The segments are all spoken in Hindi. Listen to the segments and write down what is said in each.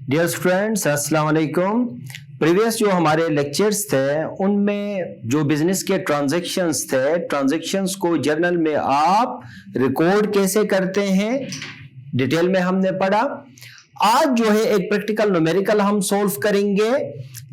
डियर स्टूडेंट्स, अस्सलाम वालेकुम। प्रीवियस जो हमारे लेक्चर्स थे उनमें जो बिजनेस के ट्रांजैक्शंस थे, ट्रांजैक्शंस को जर्नल में आप रिकॉर्ड कैसे करते हैं डिटेल में हमने पढ़ा। आज जो है एक प्रैक्टिकल न्यूमेरिकल हम सॉल्व करेंगे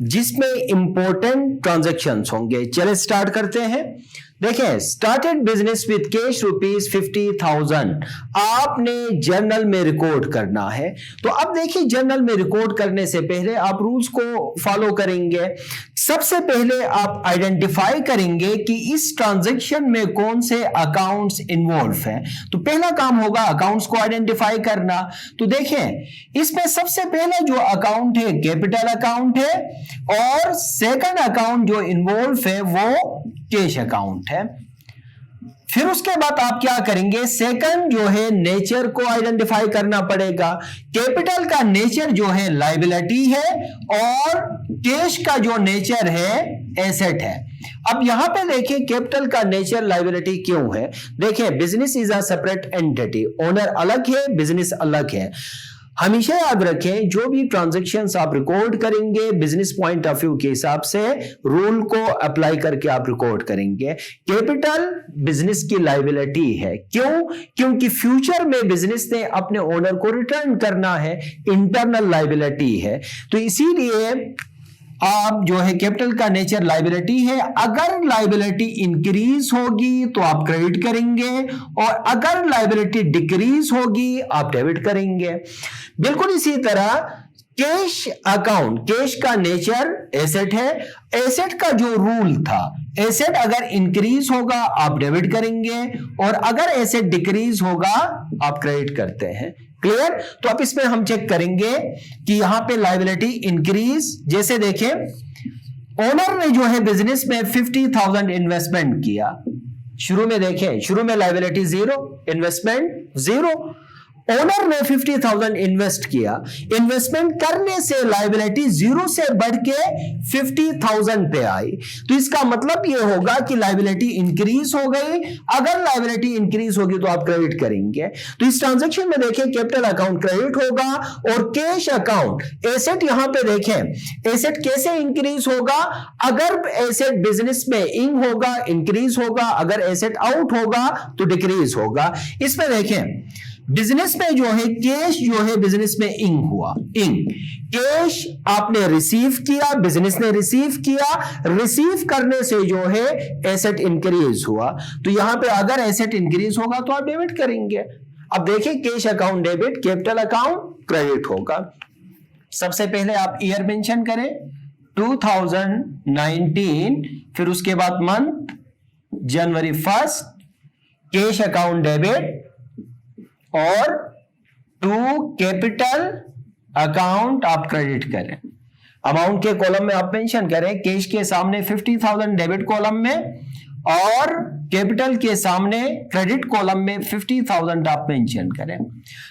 जिसमें इंपॉर्टेंट ट्रांजैक्शंस होंगे। चलिए स्टार्ट करते हैं। देखें, स्टार्टेड बिजनेस विद कैश ₹50,000 आपने जर्नल में रिकॉर्ड करना है। तो अब देखिए, जर्नल में रिकॉर्ड करने से पहले आप रूल्स को फॉलो करेंगे। सबसे पहले आप आइडेंटिफाई करेंगे कि इस ट्रांजैक्शन में कौन से अकाउंट्स इन्वॉल्व हैं। तो पहला काम होगा अकाउंट्स को आइडेंटिफाई करना। तो देखें, इसमें सबसे पहला जो अकाउंट है कैपिटल अकाउंट है और सेकंड अकाउंट जो इन्वॉल्व है वो कैश अकाउंट है। फिर उसके बाद आप क्या करेंगे, सेकंड जो है नेचर को आइडेंटिफाई करना पड़ेगा। कैपिटल का नेचर जो है लायबिलिटी है और कैश का जो नेचर है एसेट है। अब यहां पे देखिए, कैपिटल का नेचर लायबिलिटी क्यों है। देखिए, business is a separate entity, owner अलग है, बिजनेस अलग है। हमेशा याद रखें, जो भी ट्रांजैक्शंस आप रिकॉर्ड करेंगे बिजनेस पॉइंट ऑफ व्यू के हिसाब से रूल को अप्लाई करके आप रिकॉर्ड करेंगे। कैपिटल बिजनेस की लायबिलिटी है। क्यों? क्योंकि फ्यूचर में बिजनेस ने अपने ओनर को रिटर्न करना है, इंटरनल लायबिलिटी है। तो इसीलिए आप जो है कैपिटल का नेचर लायबिलिटी है। अगर लायबिलिटी इंक्रीज होगी तो आप क्रेडिट करेंगे और अगर लायबिलिटी डिक्रीज होगी आप डेबिट करेंगे। बिल्कुल इसी तरह कैश अकाउंट, कैश का नेचर एसेट है। एसेट का जो रूल था, एसेट अगर इंक्रीज होगा आप डेबिट करेंगे और अगर एसेट डिक्रीज होगा आप क्रेडिट करते हैं। क्लियर? तो अब इसमें हम चेक करेंगे कि यहां पे लायबिलिटी इंक्रीज, जैसे देखें ओनर ने जो है बिजनेस में 50,000 इन्वेस्टमेंट किया। शुरू में देखें, शुरू में लायबिलिटी 0, इन्वेस्टमेंट 0। ओनर ने 50,000 इन्वेस्ट किया। इन्वेस्टमेंट करने से लायबिलिटी 0 से बढ़ के 50,000 पे आई। तो इसका मतलब यह होगा कि लायबिलिटी इंक्रीज हो गई। अगर लायबिलिटी इंक्रीज होगी तो आप क्रेडिट करेंगे। तो इस ट्रांजैक्शन में देखें, कैपिटल अकाउंट क्रेडिट होगा और कैश अकाउंट एसेट, यहां पे देखें एसेट कैसे इंक्रीज होगा। अगर एसेट बिजनेस में इन होगा इंक्रीज होगा, अगर एसेट आउट होगा तो डिक्रीज होगा। इसमें देखें बिजनेस में जो है कैश जो है बिजनेस में इंग हुआ। इंग कैश आपने रिसीव किया, बिजनेस ने रिसीव किया, रिसीव करने से जो है एसेट इंक्रीज हुआ। तो यहां पे अगर एसेट इंक्रीज होगा तो आप डेबिट करेंगे। अब देखिए, cash account debit, capital account credit होगा। सबसे पहले आप ईयर मेंशन करें 2019, फिर उसके बाद मंथ जनवरी 1, कैश अकाउंट डेबिट और टू कैपिटल अकाउंट आप क्रेडिट करें। अमाउंट के कॉलम में आप मेंशन करें, कैश के सामने 50,000 डेबिट कॉलम में और कैपिटल के सामने क्रेडिट कॉलम में 50,000 आप मेंशन करें।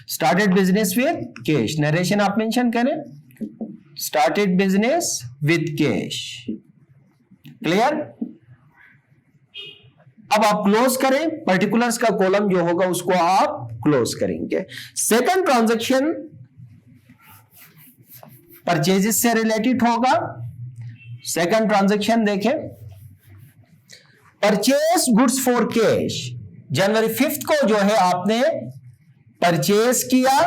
Started business with cash, narration आप मेंशन करें started business with cash. Clear? अब आप क्लोज करें, पर्टिकुलर्स का कॉलम जो होगा उसको आप क्लोज करेंगे। सेकंड ट्रांजैक्शन परचेजेस से रिलेटेड होगा। सेकंड ट्रांजैक्शन देखें, परचेज गुड्स फॉर कैश। जनवरी 5 को जो है आपने परचेज किया,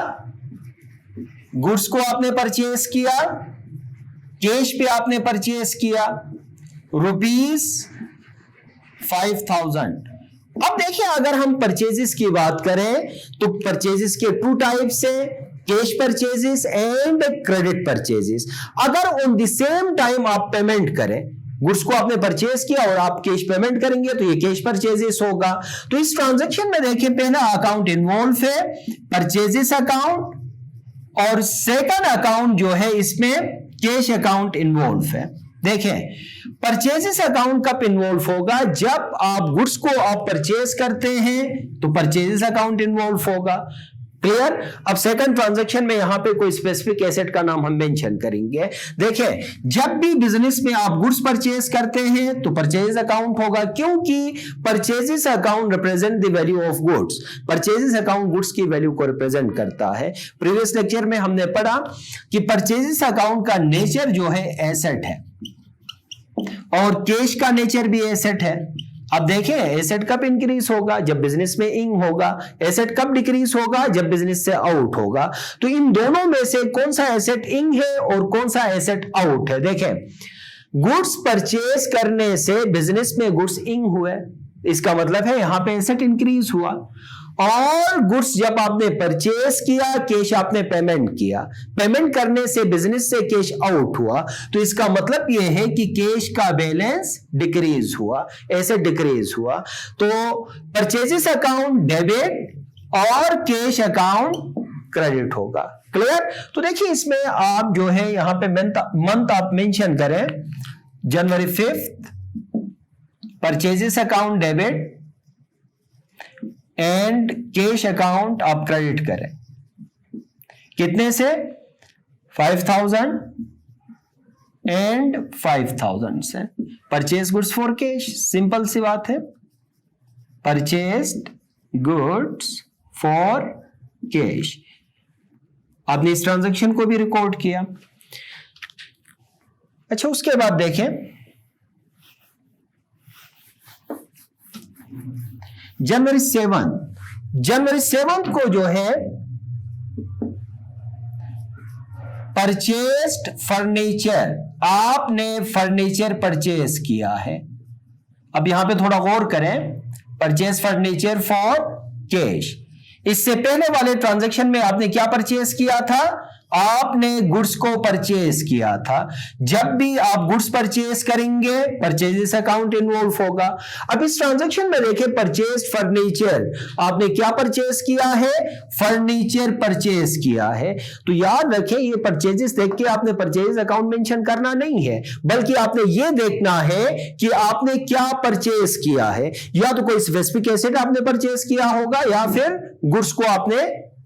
गुड्स को आपने परचेज किया, कैश पे आपने परचेज किया ₹5,000। अब देखिए, अगर हम परचेजेस की बात करें तो परचेजेस के 2 टाइप्स हैं, cash purchases and credit purchases. अगर ऑन द सेम टाइम आप पेमेंट करें, गुड्स को आपने परचेज किया और आप कैश पेमेंट करेंगे तो ये कैश परचेजेस होगा। तो इस ट्रांजैक्शन में देखिए, पहला अकाउंट इन्वॉल्व है परचेजेस अकाउंट और सेकंड अकाउंट जो है इसमें कैश अकाउंट इन्वॉल्व है। देखें, परचेजेस अकाउंट कब इन्वॉल्व होगा, जब आप गुड्स को आप परचेज करते हैं तो परचेजेस अकाउंट इन्वॉल्व होगा। क्लियर। अब सेकंड ट्रांजैक्शन में यहां पे कोई स्पेसिफिक एसेट का नाम हम मेंशन करेंगे। देखें, जब भी बिजनेस में आप गुड्स परचेज करते हैं तो परचेज अकाउंट होगा, क्योंकि purchases account represent the value of goods. Purchases account goods की वैल्यू को रिप्रेजेंट करता है। प्रीवियस लेक्चर में हमने पढ़ा कि परचेजेस अकाउंट का नेचर जो है एसेट है और कैश का नेचर भी एसेट है। अब देखें, एसेट कब इंक्रीज होगा? जब बिजनेस में इन होगा। एसेट कब डिक्रीज होगा? जब बिजनेस से आउट होगा। तो इन दोनों में से कौन सा एसेट इन है और कौन सा एसेट आउट है? देखें, गुड्स परचेज करने से बिजनेस में गुड्स इन हुए, इसका मतलब है यहां पे एसेट इंक्रीज हुआ। और गुड्स जब आपने परचेज किया, कैश आपने पेमेंट किया, पेमेंट करने से बिजनेस से कैश आउट हुआ, तो इसका मतलब यह है कि कैश का बैलेंस डिक्रीज हुआ, एसेट डिक्रीज हुआ। तो परचेजेस अकाउंट डेबिट और कैश अकाउंट क्रेडिट होगा। क्लियर। तो देखिए, इसमें आप जो है यहां पे मंथ आप मेंशन करें, जनवरी 5 purchases account debit and cash account आप क्रेडिट करें। कितने से? 5000 एंड 5000 से। Purchase goods for cash, simple सी बात है, परचेज्ड गुड्स फॉर कैश। आपने इस ट्रांजैक्शन को भी रिकॉर्ड किया। अच्छा, उसके बाद देखें, जनवरी 7 को जो है परचेस्ड फर्नीचर, आपने फर्नीचर परचेज किया है। अब यहां पे थोड़ा गौर करें, परचेज फर्नीचर फॉर कैश। इससे पहले वाले ट्रांजैक्शन में आपने क्या परचेज किया था? आपने गुड्स को परचेज किया था। जब भी आप गुड्स परचेज करेंगे, परचेजेस अकाउंट इन्वॉल्व होगा। अब इस ट्रांजैक्शन में देखें, परचेज फर्नीचर, आपने क्या परचेज किया है? फर्नीचर परचेज किया है। तो याद रखें, ये परचेजेस देख के आपने परचेज अकाउंट मेंशन करना नहीं है, बल्कि आपने ये देखना है कि आपने क्या परचेज किया है। या तो कोई स्पेसिफिक एसेट आपने परचेज किया होगा या फिर गुड्स को आपने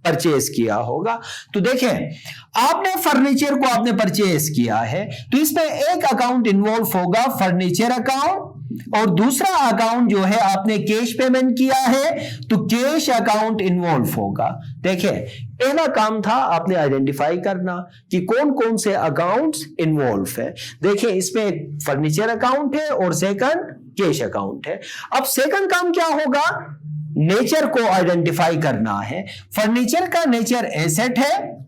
परचेज किया होगा। तो देखें, आपने फर्नीचर को आपने परचेज किया है, तो इसमें एक अकाउंट इन्वॉल्व होगा, फर्नीचर अकाउंट, और दूसरा अकाउंट जो है आपने कैश पेमेंट किया है, तो कैश अकाउंट इन्वॉल्व होगा। देखें, पहला काम था आपने आइडेंटिफाई करना कि कौन कौन से अकाउंट्स इन्वॉल्व है। देखें, इसमें फर्नीचर अकाउंट है और सेकंड कैश अकाउंट है। अब सेकंड काम क्या होगा? नेचर को आइडेंटिफाई करना है। फर्नीचर का नेचर एसेट है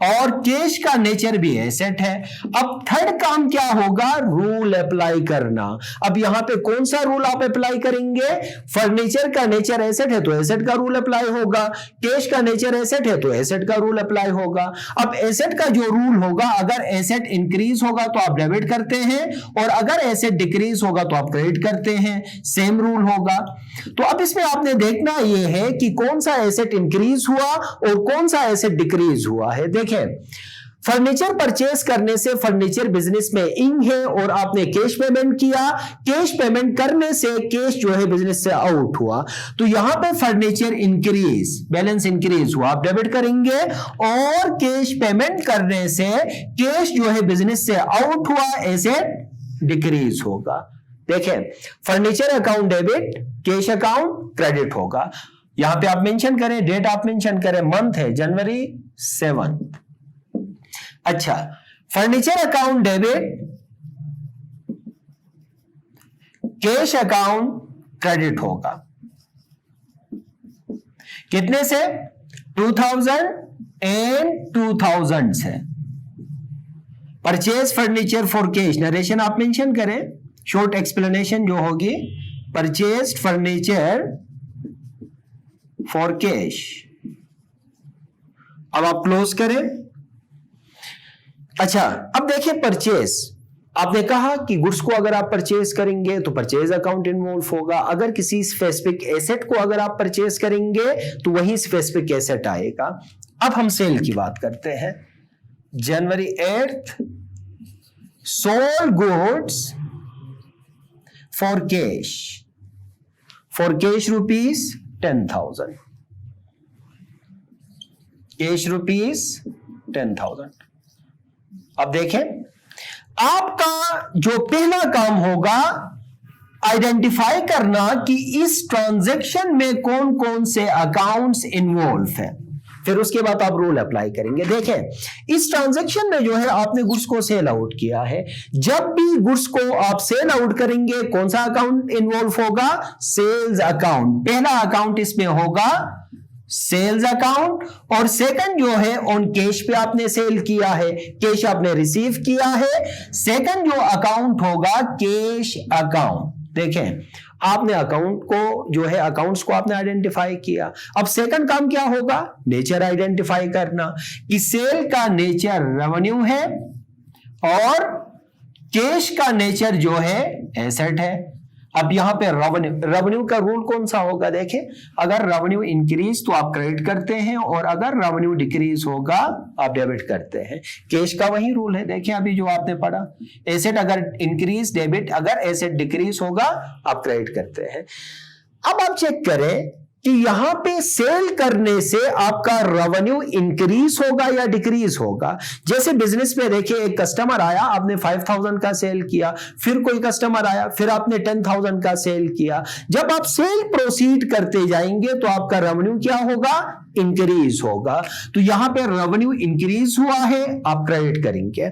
और कैश का नेचर भी एसेट है। अब थर्ड काम क्या होगा? रूल अप्लाई करना। अब यहां पे कौन सा रूल आप अप्लाई करेंगे? फर्नीचर का नेचर एसेट है तो एसेट का रूल अप्लाई होगा, कैश का नेचर एसेट है तो एसेट का रूल अप्लाई होगा। अब एसेट का जो रूल होगा, अगर एसेट इंक्रीज होगा तो आप डेबिट करते हैं और अगर एसेट डिक्रीज होगा तो आप क्रेडिट करते हैं, सेम रूल होगा। तो अब इसमें आपने देखना यह है कि कौन सा एसेट इंक्रीज हुआ और कौन सा एसेट डिक्रीज हुआ है। देखें, फर्नीचर परचेज करने से फर्नीचर बिजनेस में इन है और आपने कैश पेमेंट किया, कैश पेमेंट करने से कैश जो है बिजनेस से आउट हुआ, तो यहां पे फर्नीचर इंक्रीज, बैलेंस इंक्रीज हुआ, आप डेबिट करेंगे, और कैश पेमेंट करने से कैश जो है बिजनेस से आउट हुआ, एसेट डिक्रीज होगा। देखें, furniture account debit, cash account credit होगा। यहां पे आप मेंशन करें, डेट आप मेंशन करें, मंथ है जनवरी 7। अच्छा, furniture account debit, cash account credit होगा। कितने से? 2000 एंड 2000 से। Purchase furniture for cash, narration आप मेंशन करें, शॉर्ट एक्सप्लेनेशन जो होगी, परचेज फर्नीचर फॉर कैश। अब आप क्लोज करें। अच्छा, अब देखिए, परचेज आपने कहा कि गुड्स को अगर आप परचेज करेंगे तो परचेज अकाउंट इन्वॉल्व होगा। अगर किसी स्पेसिफिक एसेट को अगर आप परचेज करेंगे तो वही स्पेसिफिक एसेट आएगा। अब हम सेल की बात करते हैं। जनवरी 8 sold goods for cash rupees 10,000। Cash rupees 10,000। अब देखें, आपका जो पहला काम होगा आइडेंटिफाई करना कि इस ट्रांजैक्शन में कौन कौन से अकाउंट्स इन्वॉल्व हैं। फिर उसके बाद आप रूल अप्लाई करेंगे। देखें, इस ट्रांजैक्शन में जो है आपने गुड्स को सेल आउट किया है। जब भी गुड्स को आप सेल आउट करेंगे, कौन सा अकाउंट इन्वॉल्व होगा? Sales account. पहला अकाउंट इसमें होगा सेल्स अकाउंट, और सेकंड जो है ऑन कैश पे आपने सेल किया है, कैश आपने रिसीव किया है। सेकंड जो अकाउंट होगा कैश अकाउंट। देखें, आपने अकाउंट को जो है अकाउंट्स को आपने आइडेंटिफाई किया। अब सेकंड काम क्या होगा? नेचर आइडेंटिफाई करना कि सेल का नेचर रेवेन्यू है और कैश का नेचर जो है एसेट है। अब यहां पे रेवेन्यू का रूल कौन सा होगा? देखें, अगर रेवेन्यू इंक्रीज तो आप क्रेडिट करते हैं, और अगर रेवेन्यू डिक्रीज होगा आप डेबिट करते हैं। कैश का वही रूल है। देखें, अभी जो आपने पढ़ा, एसेट अगर इंक्रीज डेबिट, अगर एसेट डिक्रीज होगा आप क्रेडिट करते हैं। अब आप चेक करें कि यहां पे सेल करने से आपका रेवेन्यू इंक्रीज होगा या डिक्रीज होगा। जैसे बिजनेस में देखिए, एक कस्टमर आया, आपने 5,000 का सेल किया, फिर कोई कस्टमर आया, फिर आपने 10,000 का सेल किया। जब आप सेल प्रोसीड करते जाएंगे तो आपका रेवेन्यू क्या होगा? इंक्रीज होगा। तो यहां पे रेवेन्यू इंक्रीज हुआ है, आप क्रेडिट करेंगे।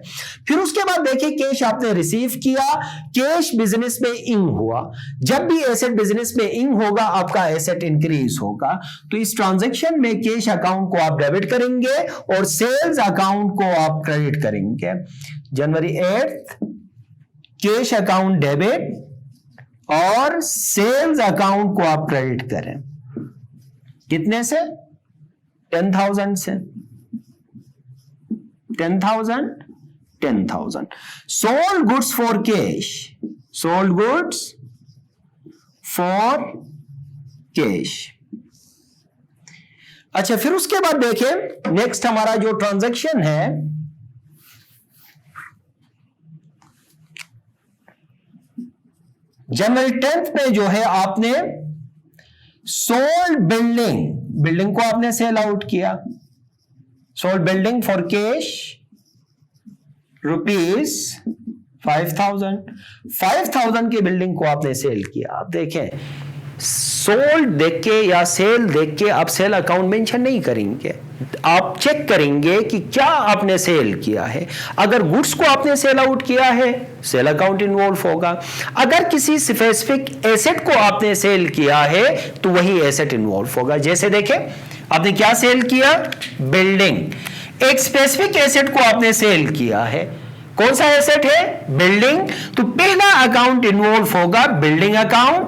फिर उसके बाद देखिए, कैश आपने रिसीव किया, कैश बिजनेस में इंग हुआ। जब भी एसेट बिजनेस में इंग होगा आपका एसेट इंक्रीज होगा। तो इस ट्रांजैक्शन में कैश अकाउंट को आप डेबिट करेंगे और सेल्स अकाउंट को आप क्रेडिट करेंगे। जनवरी 8 कैश अकाउंट डेबिट और सेल्स अकाउंट को आप क्रेडिट करें। कितने से? 10,000 से। 10,000 sold goods for cash, sold goods for cash. अच्छा, फिर उसके बाद देखें, नेक्स्ट हमारा जो ट्रांजैक्शन है, जनवरी 10 में जो है आपने सोल्ड बिल्डिंग, बिल्डिंग को आपने सेल आउट किया। Sold building for cash rupees 5,000 की बिल्डिंग को आपने सेल किया। आप देखें, सोल्ड देख के या सेल देख के आप सेल अकाउंट मेंशन नहीं करेंगे, आप चेक करेंगे कि क्या आपने सेल किया है। अगर गुड्स को आपने सेल आउट किया है, सेल अकाउंट इन्वॉल्व होगा। अगर किसी स्पेसिफिक एसेट को आपने सेल किया है तो वही एसेट इन्वॉल्व होगा। जैसे देखें, आपने क्या सेल किया? बिल्डिंग। एक स्पेसिफिक एसेट को आपने सेल किया है। कौन सा एसेट है? बिल्डिंग। तो पहला अकाउंट इन्वॉल्व होगा बिल्डिंग अकाउंट,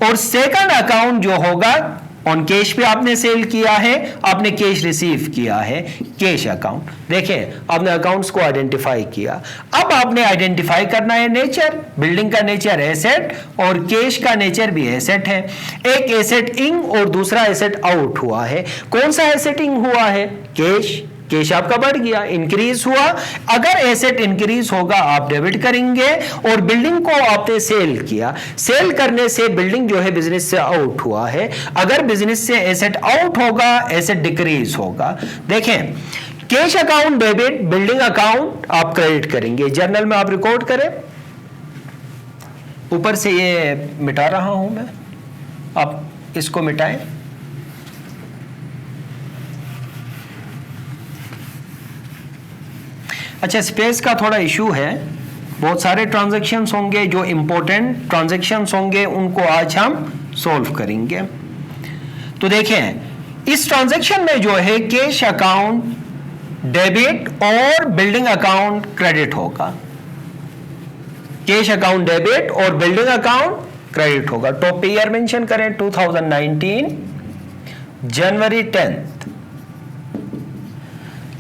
और सेकंड अकाउंट जो होगा ऑन कैश पे आपने सेल किया है, आपने कैश रिसीव किया है, कैश अकाउंट। देखें, आपने अकाउंट्स को आइडेंटिफाई किया। अब आपने आइडेंटिफाई करना है नेचर। बिल्डिंग का नेचर एसेट और कैश का नेचर भी एसेट है। एक एसेट इन और दूसरा एसेट आउट हुआ है। कौन सा एसेट इन हुआ है? कैश। कैश आपका बढ़ गया, इंक्रीज हुआ। अगर एसेट इंक्रीज होगा आप डेबिट करेंगे, और बिल्डिंग को आपने सेल किया। सेल करने से बिल्डिंग जो है बिजनेस से आउट हुआ है। अगर बिजनेस से एसेट आउट होगा, एसेट डिक्रीज होगा। देखें, cash account debit, building account आप क्रेडिट करेंगे। जर्नल में आप रिकॉर्ड करें। ऊपर से ये मिटा रहा हूं मैं, आप इसको मिटाएं। अच्छा, स्पेस का थोड़ा इशू है। बहुत सारे ट्रांजैक्शंस होंगे, जो इंपॉर्टेंट ट्रांजैक्शंस होंगे उनको आज हम सॉल्व करेंगे। तो देखें, इस ट्रांजैक्शन में जो है कैश अकाउंट डेबिट और बिल्डिंग अकाउंट क्रेडिट होगा। कैश अकाउंट डेबिट और बिल्डिंग अकाउंट क्रेडिट होगा। टॉप पे ईयर मेंशन करें, 2019 जनवरी 10।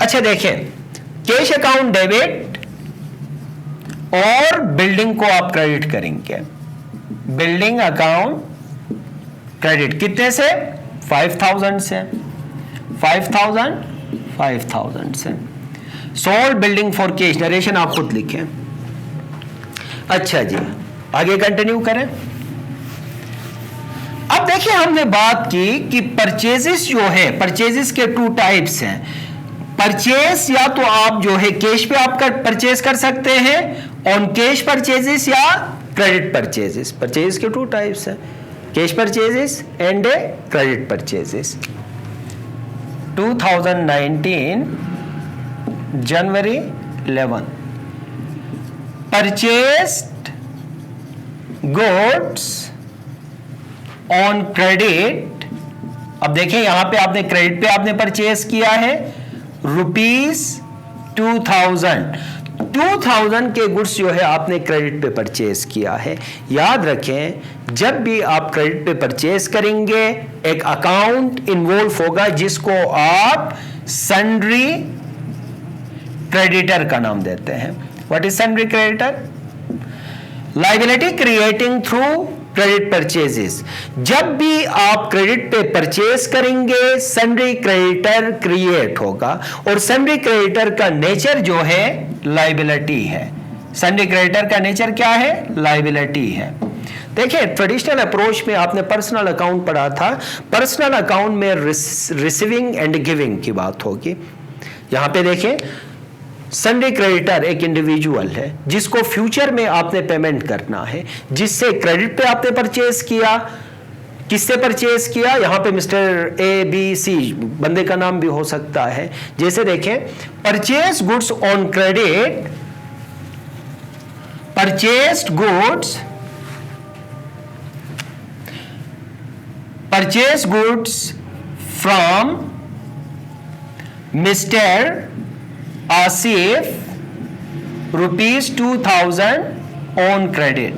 अच्छा देखें, कैश अकाउंट डेबिट और बिल्डिंग को आप क्रेडिट करेंगे। बिल्डिंग अकाउंट क्रेडिट कितने से? 5,000 से। 5,000 से। Sold building for cash. Narration आप खुद लिखें। अच्छा जी, आगे कंटिन्यू करें। अब देखिए हमने बात की कि परचेजेस जो है, परचेजेस के 2 टाइप्स हैं। परचेस या तो आप जो है कैश पे आप परचेज कर सकते हैं, ऑन कैश परचेजेस या क्रेडिट परचेजेस। परचेज के 2 टाइप्स हैं, cash purchases and credit purchases. 2019 January 11 purchased goods on credit. अब देखें यहां पे आपने क्रेडिट पे आपने परचेज किया है ₹2000 के गुड्स जो है आपने क्रेडिट पे परचेज किया है। याद रखें जब भी आप क्रेडिट पे परचेज करेंगे एक अकाउंट इन्वॉल्व होगा जिसको आप सन्ड्री क्रेडिटर का नाम देते हैं। What is sundry creditor? Liability creating through credit purchases. जब भी आप क्रेडिट पे परचेज करेंगे सन्ड्री क्रेडिटर क्रिएट होगा और सन्ड्री क्रेडिटर का नेचर जो है लायबिलिटी है। सन्ड्री क्रेडिटर का नेचर क्या है? लायबिलिटी है। देखिए ट्रेडिशनल अप्रोच में आपने पर्सनल अकाउंट पढ़ा था। पर्सनल अकाउंट में रिसीविंग एंड गिविंग की बात होगी। यहां पे देखें सन्ड्री क्रेडिटर एक इंडिविजुअल है जिसको फ्यूचर में आपने पेमेंट करना है, जिससे क्रेडिट पे आपने परचेज किया। किससे परचेज किया? यहां पे मिस्टर ABC बंदे का नाम भी हो सकता है। जैसे देखें purchase goods on credit, purchased goods, purchase goods from mister Asif ₹2000 on credit.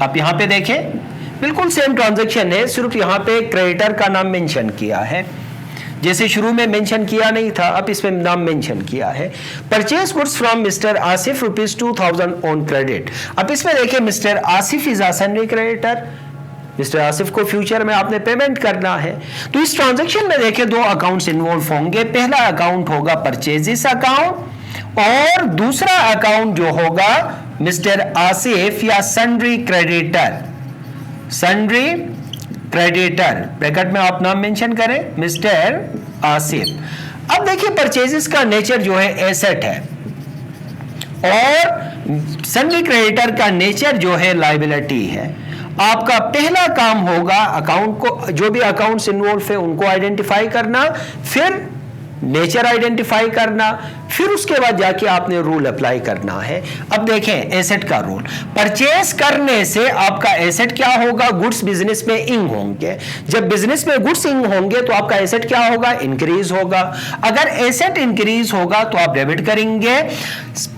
आप यहां पे देखें बिल्कुल सेम ट्रांजैक्शन है, सिर्फ यहां पे क्रेडिटर का नाम मेंशन किया है। जैसे शुरू में मेंशन किया नहीं था, अब इसमें नाम मेंशन किया है। Purchase goods from mister Asif ₹2000 on credit. अब इसमें देखें mister Asif is a sundry creditor. Mister Asif को फ्यूचर में आपने पेमेंट करना है। तो इस ट्रांजैक्शन में देखें 2 अकाउंट्स इन्वॉल्व होंगे। पहला अकाउंट होगा परचेजेस अकाउंट और दूसरा अकाउंट जो होगा मिस्टर आसिफ या sundry creditor. Sundry creditor bracket में आप नाम मेंशन करें मिस्टर आसिफ। अब देखिए परचेजेस का नेचर जो है एसेट है और सन्ड्री क्रेडिटर का नेचर जो है लायबिलिटी है। आपका पहला काम होगा अकाउंट को, जो भी अकाउंट्स इन्वॉल्व है उनको आइडेंटिफाई करना, फिर नेचर आइडेंटिफाई करना, फिर उसके बाद जाके आपने रूल अप्लाई करना है। अब देखें एसेट का रूल, परचेस करने से आपका एसेट क्या होगा? गुड्स बिजनेस में इंग होंगे। जब बिजनेस में गुड्स इंग होंगे तो आपका एसेट क्या होगा? इंक्रीज होगा। अगर एसेट इंक्रीज होगा तो आप डेबिट करेंगे।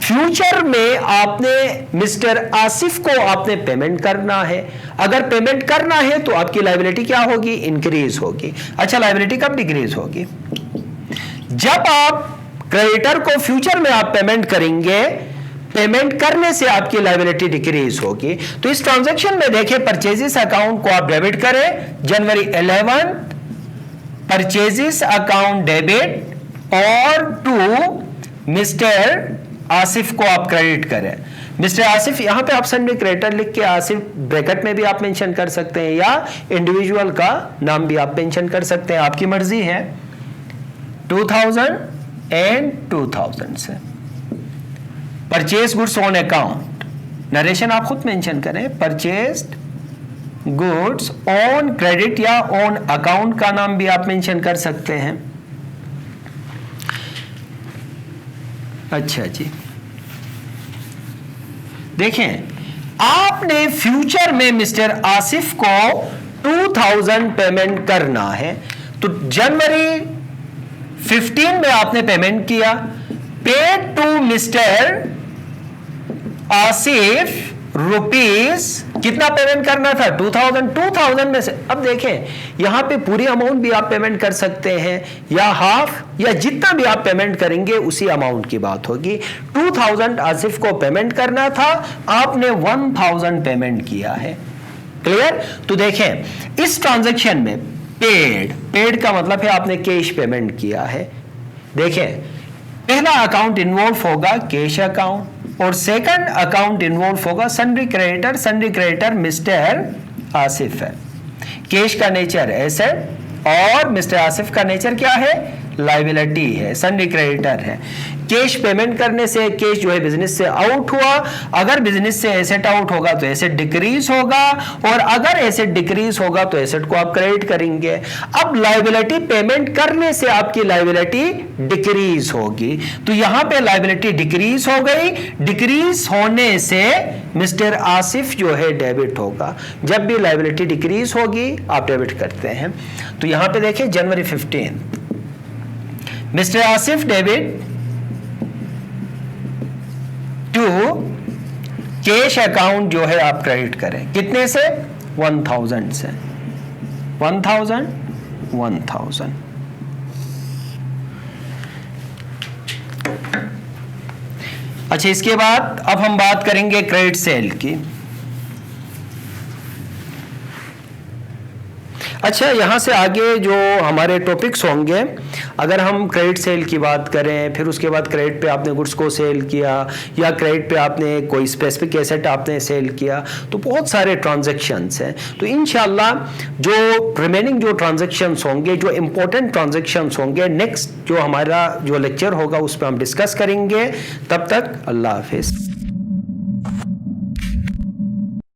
फ्यूचर में आपने मिस्टर आसिफ को आपने पेमेंट करना है। अगर पेमेंट करना है तो आपकी लायबिलिटी क्या होगी? इंक्रीज होगी। अच्छा लायबिलिटी कब डिक्रीज होगी? जब आप क्रेडिटर को फ्यूचर में आप पेमेंट करेंगे, पेमेंट करने से आपकी लायबिलिटी डिक्रीज होगी। तो इस ट्रांजैक्शन में देखें परचेजेस अकाउंट को आप डेबिट करें जनवरी 11, परचेजेस अकाउंट डेबिट और टू मिस्टर आसिफ को आप क्रेडिट करें। मिस्टर आसिफ यहां पे आप सन्ड्री क्रेडिटर लिख के आसिफ ब्रैकेट में भी आप मेंशन कर सकते हैं या इंडिविजुअल का नाम भी आप मेंशन कर सकते हैं, आपकी मर्जी है। 2000 एंड 2000 से purchase goods on account, narration आप खुद मेंशन करें। परचेस्ड गुड्स ऑन क्रेडिट या ऑन अकाउंट का नाम भी आप मेंशन कर सकते हैं। अच्छा जी, देखें आपने फ्यूचर में मिस्टर आसिफ को 2000 पेमेंट करना है, तो जनवरी 15 में आपने पेमेंट किया। Paid to mister Asif rupees, कितना पेमेंट करना था? 2000 में से। अब देखें यहां पे पूरी अमाउंट भी आप पेमेंट कर सकते हैं या हाफ, या जितना भी आप पेमेंट करेंगे उसी अमाउंट की बात होगी। 2000 आसिफ को पेमेंट करना था, आपने 1000 पेमेंट किया है। क्लियर? तो देखें इस ट्रांजैक्शन में पेड का मतलब है आपने कैश पेमेंट किया है। देखें पहला अकाउंट इन्वॉल्व होगा कैश अकाउंट और सेकंड अकाउंट इन्वॉल्व होगा sundry creditor. Sundry creditor mister Asif है। कैश का नेचर एसेट और मिस्टर आसिफ का नेचर क्या है, लायबिलिटी है, सन्डी क्रेडिटर है। कैश पेमेंट करने से कैश जो है बिजनेस से आउट हुआ, अगर बिजनेस से एसेट आउट होगा तो एसेट डिक्रीज होगा, और अगर एसेट डिक्रीज होगा तो एसेट को आप क्रेडिट करेंगे। अब लायबिलिटी पेमेंट करने से आपकी लायबिलिटी डिक्रीज होगी, तो यहां पे लायबिलिटी डिक्रीज हो गई, डिक्रीज होने से मिस्टर आसिफ जो है डेबिट होगा। जब भी लायबिलिटी डिक्रीज होगी आप डेबिट करते हैं। तो यहां पे देखिए जनवरी 15 mister Asif debit to cash account जो है आप क्रेडिट करें, कितने से, 1000 से, 1000। अच्छा, इसके बाद अब हम बात करेंगे क्रेडिट सेल की। अच्छा, यहाँ से आगे जो हमारे टॉपिक्स होंगे, अगर हम क्रेडिट सेल की बात करें, फिर उसके बाद क्रेडिट पे आपने गुड्स को सेल किया, या क्रेडिट पे आपने कोई स्पेसिफिक एसेट आपने सेल किया, तो बहुत सारे ट्रांजैक्शंस हैं। तो इंशाल्लाह जो रिमेनिंग जो ट्रांजैक्शंस होंगे, जो इंपॉर्टेंट ट्रांजैक्शंस होंगे, नेक्स्ट जो हमारा जो लेक्चर होगा उस पर हम डिस्कस करेंगे। तब तक अल्लाह हाफिज़।